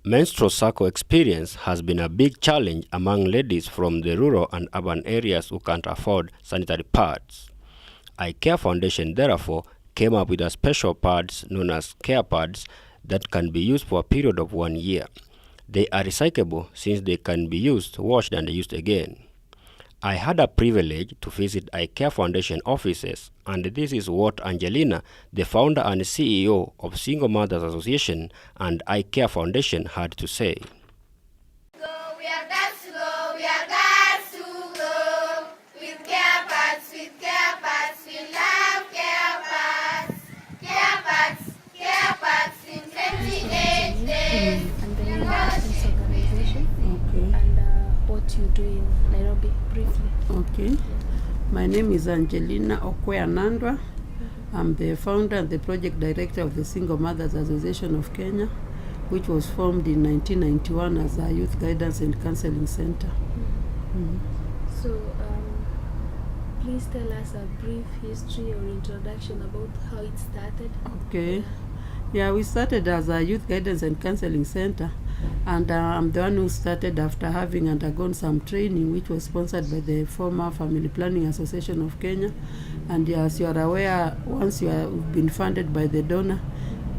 Menstrual cycle experience has been a big challenge among ladies from the rural and urban areas who can't afford sanitary pads. iCare Foundation therefore came up with a special pads known as care pads that can be used for a period of 1 year. They are recyclable since they can be used, washed and used again. I had a privilege to visit iCare Foundation offices, and this is what Angelina, the founder and CEO of Single Mothers Association and iCare Foundation, had to say. You do in Nairobi briefly. Okay. My name is Angelina Nandwa. I'm the founder and the project director of the Single Mothers Association of Kenya, which was formed in 1991 as a youth guidance and counseling center. So please tell us a brief history or introduction about how it started. Okay. Yeah, we started as a youth guidance and counseling center, and I'm the one who started after having undergone some training which was sponsored by the former Family Planning Association of Kenya. And as you are aware, once you have been funded by the donor,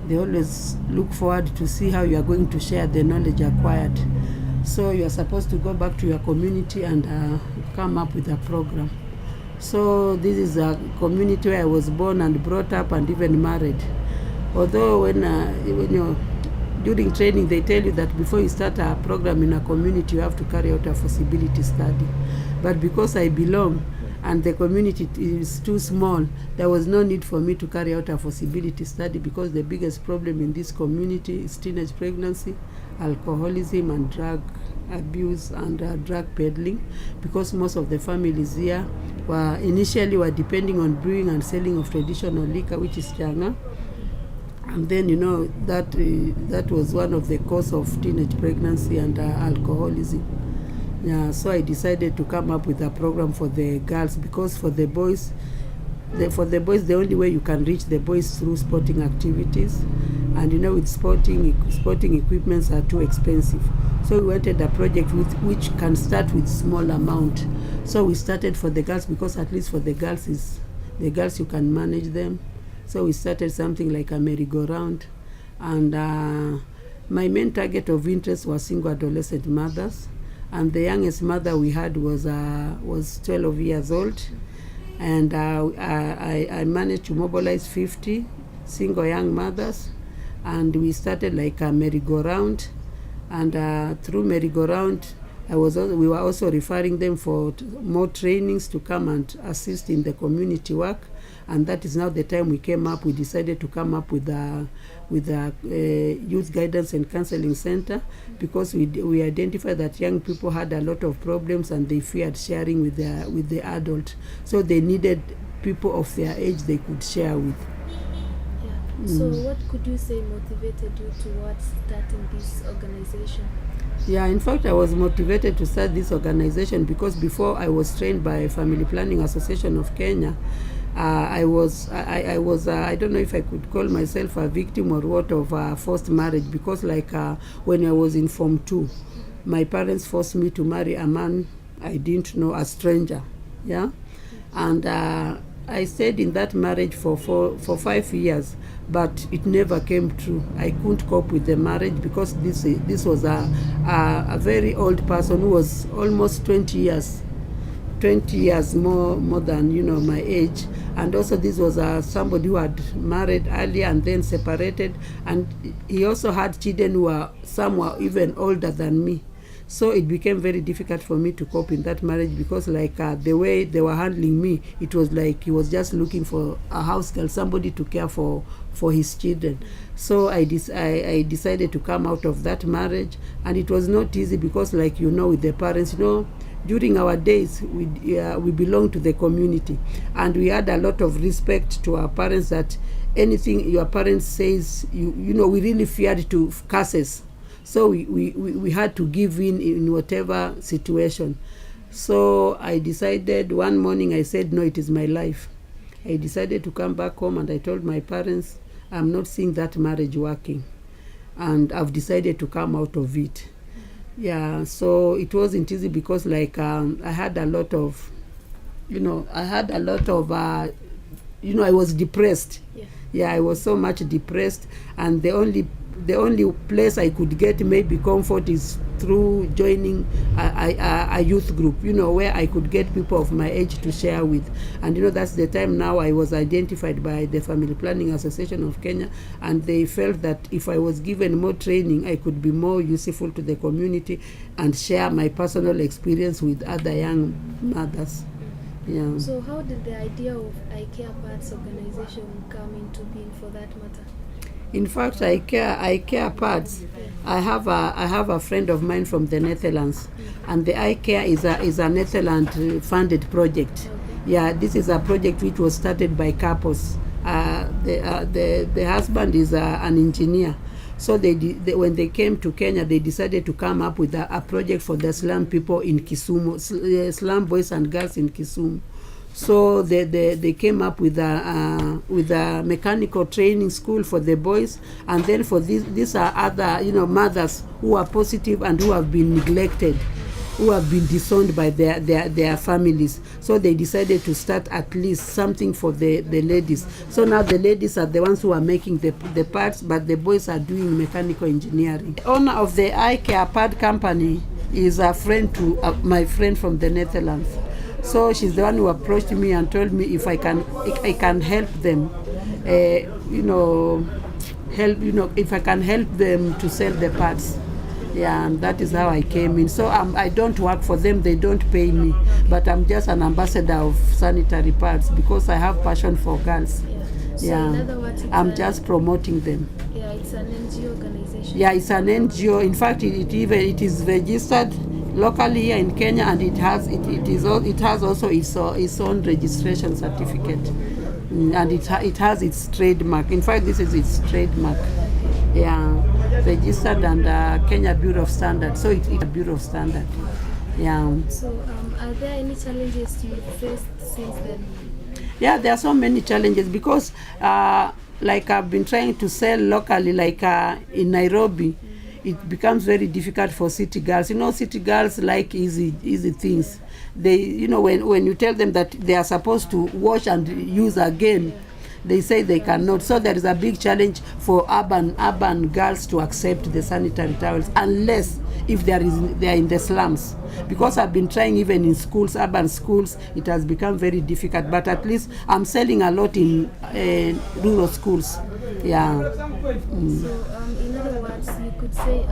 they always look forward to see how you are going to share the knowledge acquired. So you are supposed to go back to your community and come up with a program. So this is a community where I was born and brought up and even married. Although when you're during training, they tell you that before you start a program in a community, you have to carry out a feasibility study. But because I belong and the community is too small, there was no need for me to carry out a feasibility study, because the biggest problem in this community is teenage pregnancy, alcoholism and drug abuse and drug peddling, because most of the families here initially were depending on brewing and selling of traditional liquor, which is changa. And then, that was one of the cause of teenage pregnancy and alcoholism. Yeah, so I decided to come up with a program for the girls, because for the boys, the only way you can reach the boys through sporting activities. And with sporting equipments are too expensive. So we wanted a project which can start with small amount. So we started for the girls, because at least for the girls you can manage them. So we started something like a merry-go-round, and my main target of interest was single adolescent mothers, and the youngest mother we had was 12 years old, and I managed to mobilize 50 single young mothers, and we started like a merry-go-round, and through merry-go-round we were also referring them for more trainings to come and assist in the community work. And that is now the time we decided to come up with a youth guidance and counseling center, because we identified that young people had a lot of problems and they feared sharing with the adult. So they needed people of their age they could share with. Yeah. So what could you say motivated you towards starting this organization? Yeah, in fact, I was motivated to start this organization because before I was trained by Family Planning Association of Kenya. I don't know if I could call myself a victim or what of forced marriage, because when I was in Form 2, my parents forced me to marry a man I didn't know, a stranger. Yeah, and I stayed in that marriage for 5 years, but it never came true. I couldn't cope with the marriage because this was a very old person who was almost 20 years more than my age, and also this was somebody who had married earlier and then separated, and he also had children some were even older than me. So it became very difficult for me to cope in that marriage, because the way they were handling me, it was like he was just looking for a house girl, somebody to care for his children. So I decided to come out of that marriage, and it was not easy because with the parents, during our days, we belonged to the community, and we had a lot of respect to our parents, that anything your parents says, we really feared to curses. So we had to give in whatever situation. So I decided one morning, I said, no, it is my life. I decided to come back home, and I told my parents, I'm not seeing that marriage working. and I've decided to come out of it. Yeah, so it wasn't easy because I had a lot of, I was depressed. Yeah, I was so much depressed, and the only place I could get maybe comfort is through joining a youth group, where I could get people of my age to share with. And that's the time now I was identified by the Family Planning Association of Kenya, and they felt that if I was given more training, I could be more useful to the community and share my personal experience with other young mothers. Yeah. So how did the idea of I Care Parts organization come into being, for that matter? In fact, I care Parts. I have a friend of mine from the Netherlands, and the I Care is a Netherlands funded project. Okay. Yeah, this is a project which was started by couples. The husband is an engineer. So when they came to Kenya, they decided to come up with a project for the slum people in Kisumu, slum boys and girls in Kisumu. So they came up with a mechanical training school for the boys, and then for these are other mothers who are positive and who have been neglected, who have been disowned by their families. So they decided to start at least something for the ladies. So now the ladies are the ones who are making the parts, but the boys are doing mechanical engineering. The owner of the I Care Part company is a friend to my friend from the Netherlands. So she's the one who approached me and told me if I can help them, if I can help them to sell the parts. Yeah, and that is how I came in. So I don't work for them, they don't pay me, but I'm just an ambassador of sanitary pads because I have passion for girls. So Yeah, in other words, I'm just promoting them. Yeah, it's an NGO organization. Yeah, it's an NGO. In fact, it is registered locally here in Kenya, and it has also its own registration certificate, and it has its trademark. In fact, this is its trademark. Yeah, registered under Kenya Bureau of Standards. So it's a Bureau of Standard. Yeah. So are there any challenges you faced since then? Yeah, there are so many challenges because I've been trying to sell locally, in Nairobi. It becomes very difficult for city girls. City girls like easy things. They, when you tell them that they are supposed to wash and use again, they say they cannot. So there is a big challenge for urban girls to accept the sanitary towels, unless if they are in the slums. Because I've been trying even in schools, urban schools, it has become very difficult. But at least I'm selling a lot in rural schools. Yeah. So in other words, you could say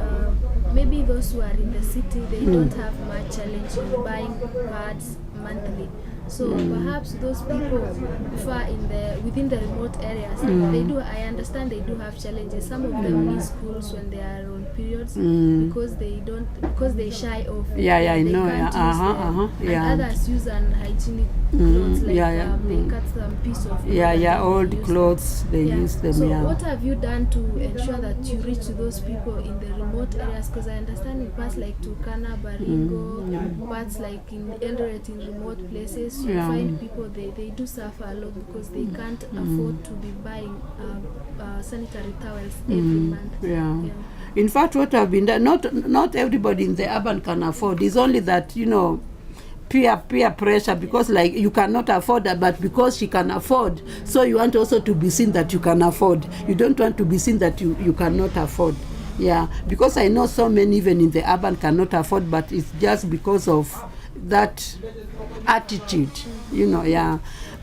maybe those who are in the city, they don't have much challenge in buying pads monthly. So perhaps those people far within the remote areas, I understand they do have challenges. Some of them miss schools when they are on periods because they shy off. Yeah, I know. And others use unhygienic clothes, they cut some piece of old clothes, they use them. So what have you done to ensure that you reach those people in the remote areas? Because I understand in parts like Turkana, Baringo, parts like in Eldoret, in remote places, you find people they do suffer a lot because they can't afford to be buying sanitary towels every month. In fact, what have been done, not everybody in the urban can afford. It's only that peer pressure, because you cannot afford that, but because she can afford, so you want also to be seen that you can afford. You don't want to be seen that you cannot afford. Yeah, because I know so many even in the urban cannot afford, but it's just because of that attitude,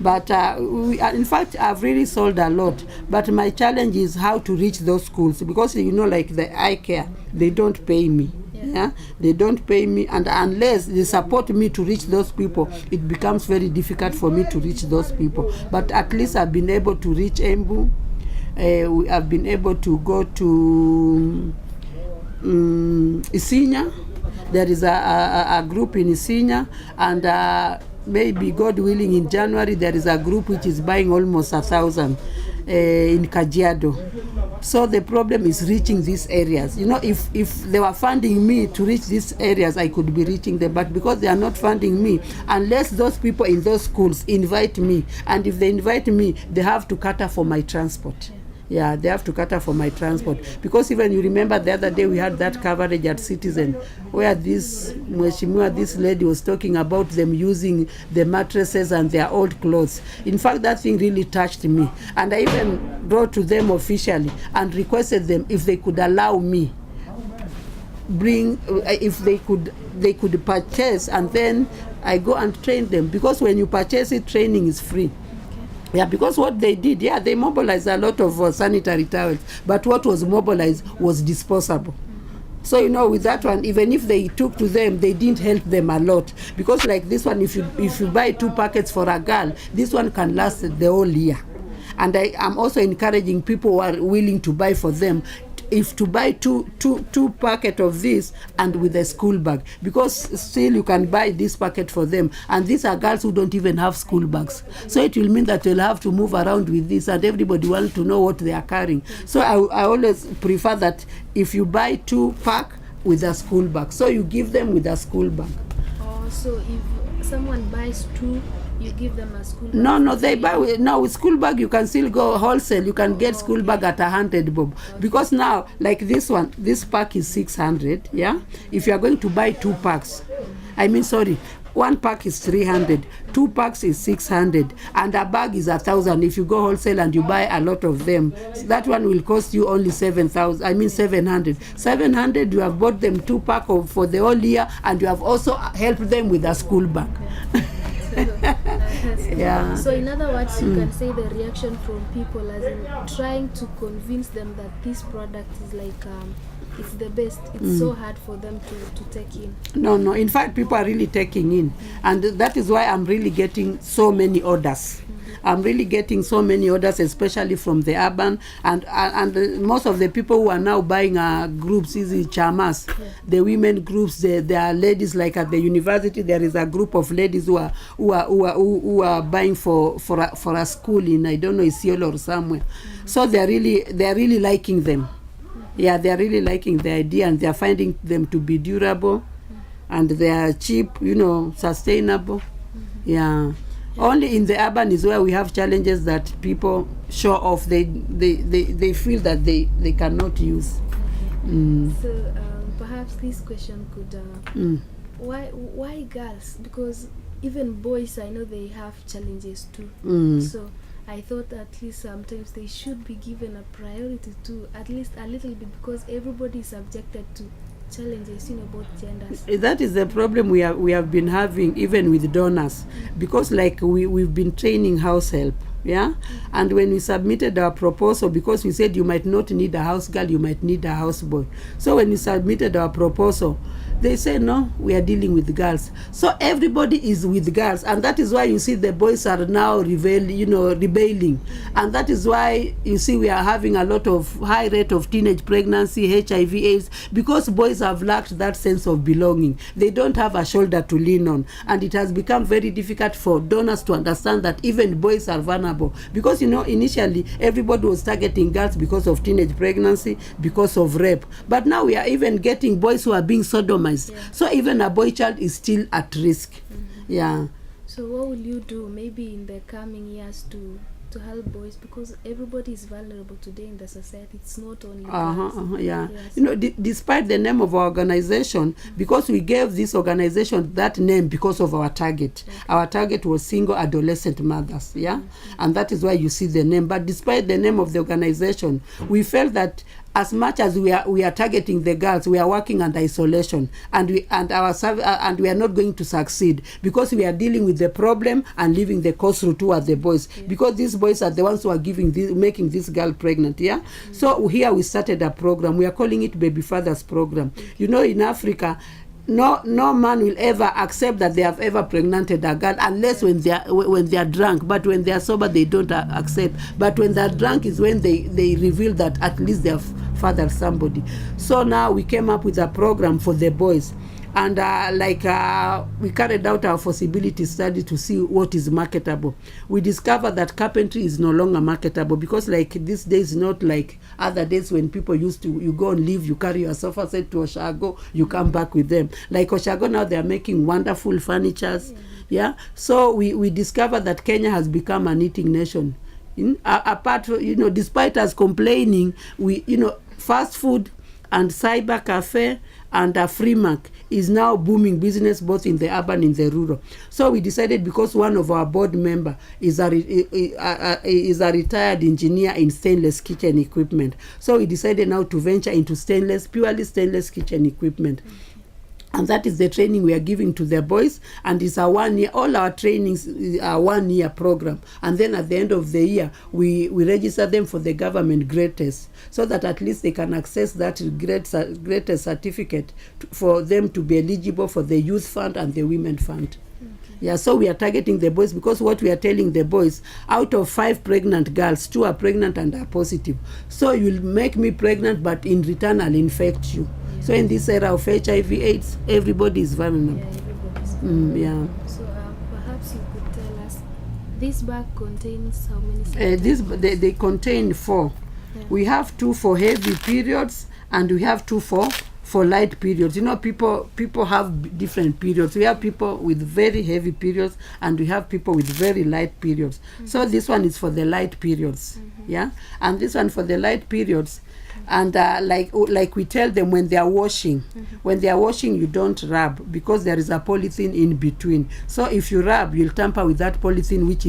But in fact, I've really sold a lot. But my challenge is how to reach those schools, because like the I Care, they don't pay me. Yeah, they don't pay me, and unless they support me to reach those people, it becomes very difficult for me to reach those people. But at least I've been able to reach Embu. I've been able to go to Isinya. There is a group in Isinya, and maybe God willing in January there is a group which is buying almost 1,000 in Kajiado. So the problem is reaching these areas. If they were funding me to reach these areas, I could be reaching them. But because they are not funding me, unless those people in those schools invite me, and if they invite me, they have to cater for my transport. Yeah, they have to cater for my transport. Because even you remember the other day we had that coverage at Citizen where this lady was talking about them using the mattresses and their old clothes. In fact, that thing really touched me. And I even wrote to them officially and requested them if they could allow me if they could purchase, and then I go and train them, because when you purchase it, training is free. Yeah, because what they did, they mobilized a lot of sanitary towels, but what was mobilized was disposable. So with that one, even if they took to them, they didn't help them a lot, because like this one, if you buy 2 packets for a girl, this one can last the whole year. And I am also encouraging people who are willing to buy for them, if to buy two packet of this and with a school bag, because still you can buy this packet for them, and these are girls who don't even have school bags, so it will mean that they'll have to move around with this, and everybody wants to know what they are carrying. So I always prefer that if you buy 2 pack with a school bag, so you give them with a school bag. Oh, so if someone buys 2, you give them a school bag? No, they buy with school bag. You can still go wholesale. You can get school bag at 100 bob. Because now, like this one, this pack is 600. Yeah, if you are going to buy 2 packs, 1 pack is 300, 2 packs is 600, and a bag is 1,000. If you go wholesale and you buy a lot of them, that one will cost you only 700. 700, you have bought them 2 pack for the whole year, and you have also helped them with a school bag. Yeah. So in other words, you can say the reaction from people as in trying to convince them that this product is like it's the best. It's so hard for them to take in. No. In fact, people are really taking in, and that is why I'm really getting so many orders. I'm really getting so many orders, especially from the urban, and most of the people who are now buying groups, is chamas, the women groups. There are ladies, like at the university, there is a group of ladies who are buying for a school in, I don't know, Isiolo or somewhere. So they're really liking them. Yeah, they're really liking the idea, and they're finding them to be durable, and they are cheap, sustainable. Yeah. Only in the urban is where we have challenges that people show off. They feel that they cannot use. So perhaps this question could why girls? Because even boys, I know they have challenges too. So I thought at least sometimes they should be given a priority to at least a little bit, because everybody is subjected to challenges, both genders. That is the problem we have been having even with donors, because like we've been training house help, and when we submitted our proposal, because we said you might not need a house girl, you might need a houseboy. So when we submitted our proposal, they say no, we are dealing with girls. So everybody is with girls, and that is why you see the boys are now rebelling, and that is why you see we are having a lot of high rate of teenage pregnancy, HIV/AIDS, because boys have lacked that sense of belonging. They don't have a shoulder to lean on, and it has become very difficult for donors to understand that even boys are vulnerable, because initially everybody was targeting girls because of teenage pregnancy, because of rape, but now we are even getting boys who are being sodomized. So even a boy child is still at risk. Yeah. So what will you do maybe in the coming years to help boys, because everybody is vulnerable today in the society? It's not only girls. Yeah. Despite the name of our organization, because we gave this organization that name because of our target. Our target was single adolescent mothers, and that is why you see the name. But despite the name of the organization, we felt that as much as we are targeting the girls, we are working under isolation, and we are not going to succeed, because we are dealing with the problem and leaving the cause route towards the boys, because these boys are the ones who are making this girl pregnant. So here we started a program. We are calling it Baby Fathers Program. In Africa, no man will ever accept that they have ever pregnanted a girl, unless when they are drunk. But when they are sober, they don't accept. But when they are drunk is when they reveal that at least they have fathered somebody. So now we came up with a program for the boys, and we carried out our feasibility study to see what is marketable. We discovered that carpentry is no longer marketable, because like these days, not like other days when people used to, you go and leave, you carry your sofa set to Oshago, you come back with them. Like Oshago now, they are making wonderful furnitures. So we discovered that Kenya has become a knitting nation. apart from, despite us complaining, we, fast food and cyber cafe and a free mark is now booming business both in the urban and in the rural. So we decided, because one of our board member is a retired engineer in stainless kitchen equipment, so we decided now to venture into purely stainless kitchen equipment. And that is the training we are giving to the boys, and it's a 1 year. All our trainings are 1 year program, and then at the end of the year we register them for the government grade test, so that at least they can access that grade test certificate for them to be eligible for the youth fund and the women fund. Yeah, so we are targeting the boys, because what we are telling the boys, out of 5 pregnant girls, 2 are pregnant and are positive. So you'll make me pregnant, but in return I'll infect you. So in this era of HIV/AIDS, everybody is vulnerable. Yeah, everybody's vulnerable. Yeah. So perhaps you could tell us, this bag contains how many sanitizer? They contain 4. Yeah. We have 2 for heavy periods, and we have 2 for light periods. People have different periods. We have people with very heavy periods, and we have people with very light periods. So this one is for the light periods. Yeah, and this one for the light periods. And like we tell them, when they are washing, you don't rub, because there is a polythene in between. So if you rub, you'll tamper with that polythene, which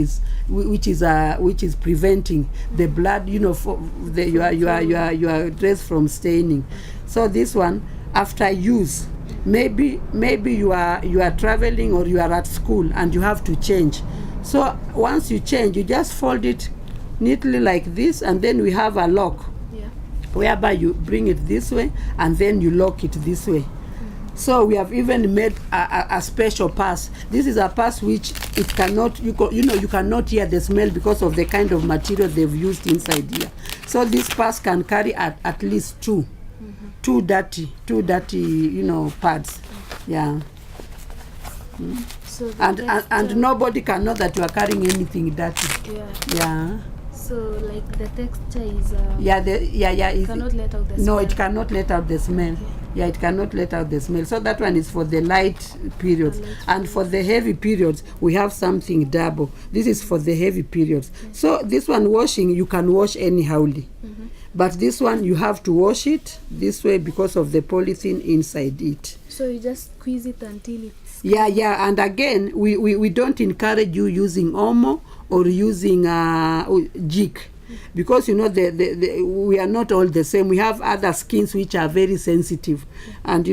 is preventing the blood, for your dress from staining. So this one, after use, maybe you are traveling, or you are at school and you have to change. So once you change, you just fold it neatly like this, and then we have a lock, whereby you bring it this way and then you lock it this way. So we have even made a special pass. This is a pass which it cannot, you cannot hear the smell because of the kind of material they've used inside here. So this pass can carry at least two dirty pads. Yeah. So and nobody can know that you are carrying anything dirty. Yeah. So like the texture is it cannot let out the smell. No, it cannot let out the smell. Okay. Yeah, it cannot let out the smell. So that one is for the light periods. And for the heavy periods, we have something double. This is for the heavy periods. So this one, washing, you can wash anyhowly. But this one, you have to wash it this way because of the polythene inside it. So you just squeeze it until it's... Yeah. And again, we don't encourage you using Omo or using jik, because we are not all the same. We have other skins which are very sensitive, and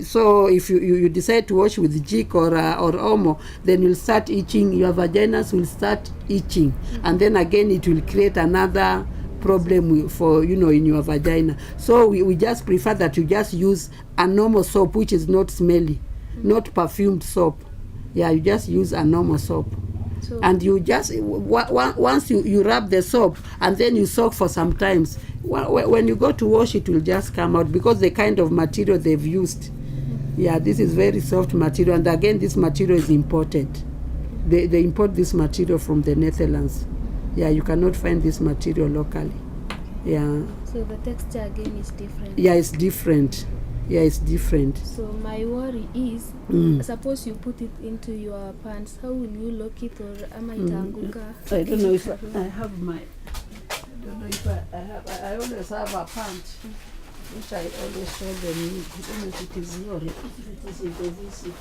so if you decide to wash with jik or Omo, then you'll start itching. Your vaginas will start itching, and then again it will create another problem for in your vagina. So we just prefer that you just use a normal soap which is not smelly, not perfumed soap. Yeah, you just use a normal soap. So, and you just once you rub the soap and then you soak for some times, when you go to wash, it will just come out, because the kind of material they've used. Yeah, this is very soft material, and again this material is imported. They import this material from the Netherlands. Yeah, you cannot find this material locally. Yeah. So the texture again is different. Yeah, it's different. Yeah, it's different. So my worry is, suppose you put it into your pants, how will you lock it, or ama itaanguka? I don't know if I have my... I don't know if I have... I always have a pant, which I always show them. I don't know if it is here, if it is in the visit.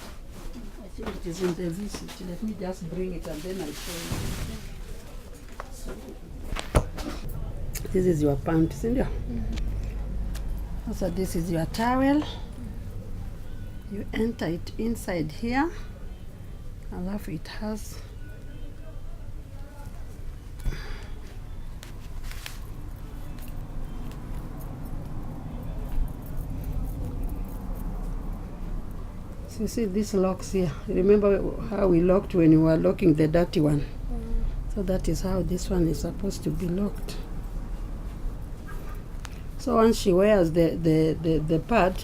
I think it is in the visit. Let me just bring it and then I show you. So, this is your pant, isn't it? So this is your towel. You enter it inside here. I love it has so you see these locks here. Remember how we locked when we were locking the dirty one? So that is how this one is supposed to be locked. So once she wears the pad,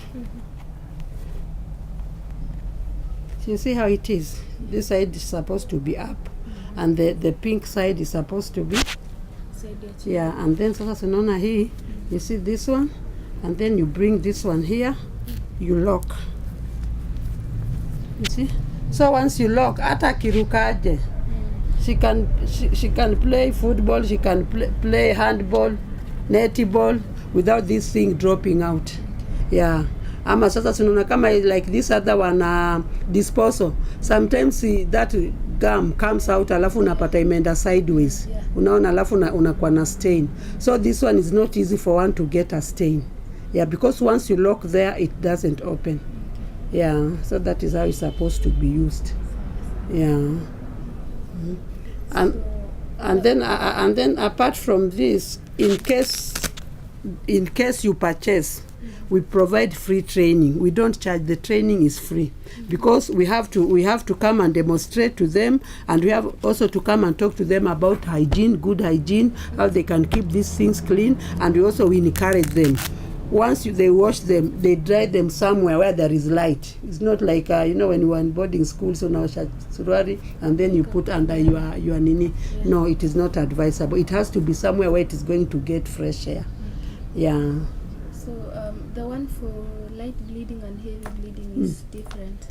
so you see how it is. This side is supposed to be up, and the pink side is supposed to be, yeah. And then sasa unaona hii, you see this one, and then you bring this one here, you lock. You see? So once you lock, hata kirukaje, she can play football, she can play handball, netball without this thing dropping out. Yeah. Ama sasa tunaona kama like this other one disposal, sometimes that gum comes out alafu unapata imeenda sideways. Yeah. Unaona alafu unakuwa na stain. So this one is not easy for one to get a stain. Yeah, because once you lock there it doesn't open. Yeah, so that is how it's supposed to be used. Yeah. And then apart from this, in case you purchase, we provide free training. We don't charge. The training is free because we have to come and demonstrate to them, and we have also to come and talk to them about hygiene, good hygiene, how they can keep these things clean, and we encourage them. Once they wash them, they dry them somewhere where there is light. It's not like when you are in boarding school, so now suruari and then you put under your nini. Yeah. No, it is not advisable. It has to be somewhere where it is going to get fresh air. Yeah. So the one for light bleeding and heavy bleeding is different.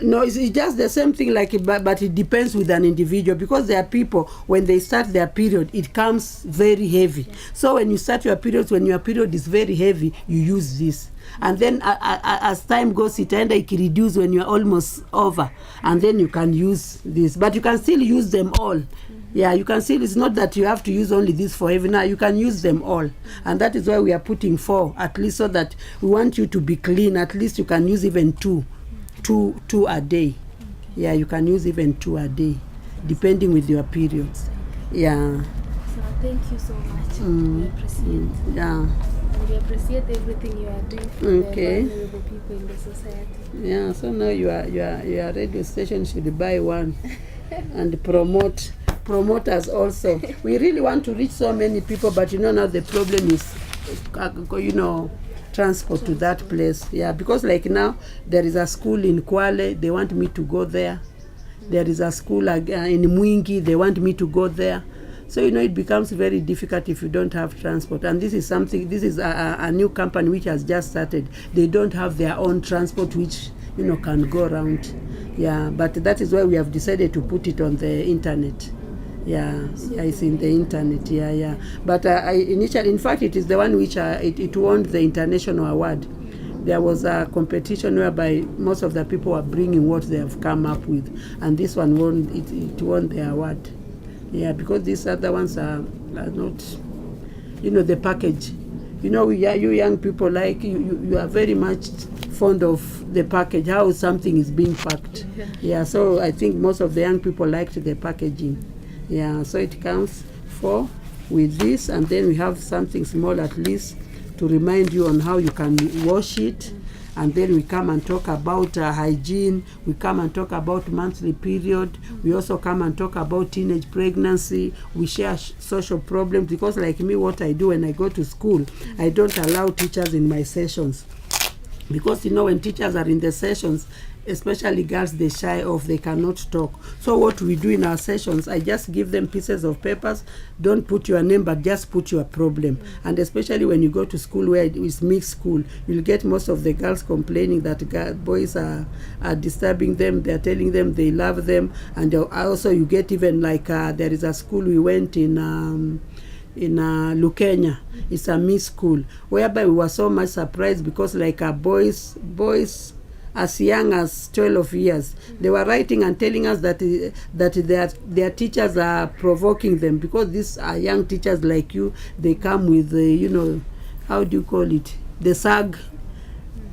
No, it's just the same thing, but it depends with an individual, because there are people, when they start their period, it comes very heavy. Yeah. So when you start your periods, when your period is very heavy, you use this. And then as time goes, it reduce when you're almost over, and then you can use this. But you can still use them all. Yeah, you can still, it's not that you have to use only this for heavy. Now you can use them all. And that is why we are putting 4, at least, so that we want you to be clean. At least you can use even 2 a day. Okay. Yeah, you can use even 2 a day, depending with your periods. Yeah. So thank you so much. We appreciate. Yeah. And we appreciate everything you are doing for the vulnerable people in the society. Yeah. So now your radio station should buy one and promote us also. We really want to reach so many people, but now the problem is, transport to that place. Yeah, because like now there is a school in Kwale, they want me to go there. There is a school in Mwingi, they want me to go there. So it becomes very difficult if you don't have transport. And this is a new company which has just started. They don't have their own transport which can go around. Yeah, but that is why we have decided to put it on the internet. Yeah, it's in the internet. Yeah. But initially, in fact, it is the one which it won the international award. There was a competition whereby most of the people were bringing what they have come up with, and this one won. It won the award. Yeah, because these other ones are not, the package. You young people, like you are very much fond of the package, how something is being packed. Yeah, so I think most of the young people liked the packaging. Yeah, so it comes 4 with this, and then we have something small at least to remind you on how you can wash it. And then we come and talk about hygiene. We come and talk about monthly period. We also come and talk about teenage pregnancy. We share social problems, because like me, what I do when I go to school, I don't allow teachers in my sessions. Because when teachers are in the sessions, especially girls, they shy off, they cannot talk. So what we do in our sessions, I just give them pieces of papers. Don't put your name, but just put your problem. And especially when you go to school where it is mixed school, you'll get most of the girls complaining that boys are disturbing them. They're telling them they love them. And also you get even like there is a school we went in Lukenya. It's a mixed school, whereby we were so much surprised, because like boys as young as 12 years, they were writing and telling us that their teachers are provoking them, because these are young teachers like you. They come with how do you call it, the sag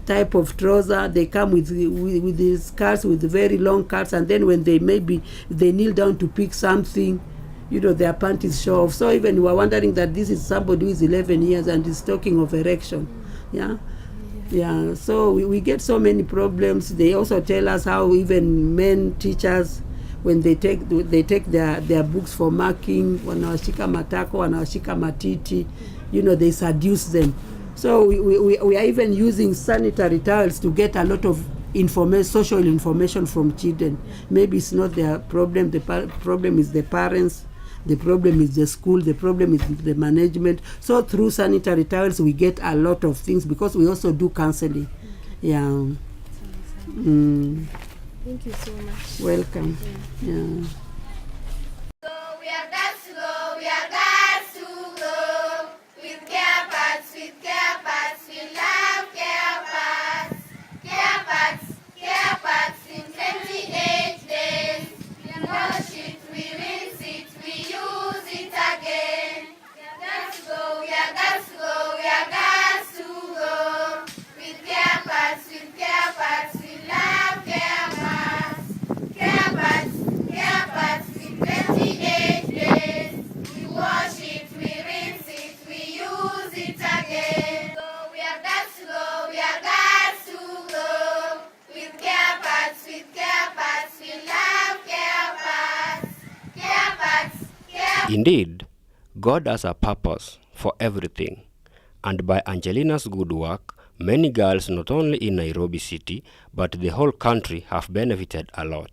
type of trouser. They come with these skirts, with very long skirts, and then when they kneel down to pick something, their panties show off. So even we were wondering that this is somebody who is 11 years and is talking of erection. Yeah, so we get so many problems. They also tell us how even men teachers, when they take their books for marking, wanawashika matako, wanawashika matiti, they seduce them. So we are even using sanitary towels to get a lot of social information from children. Maybe it's not their problem. The problem is the parents. The problem is the school. The problem is the management. So through sanitary towels, we get a lot of things, because we also do counseling. Yeah. Thank you so much. Welcome. Yeah. Indeed, God has a purpose for everything, and by Angelina's good work, many girls not only in Nairobi city but the whole country have benefited a lot.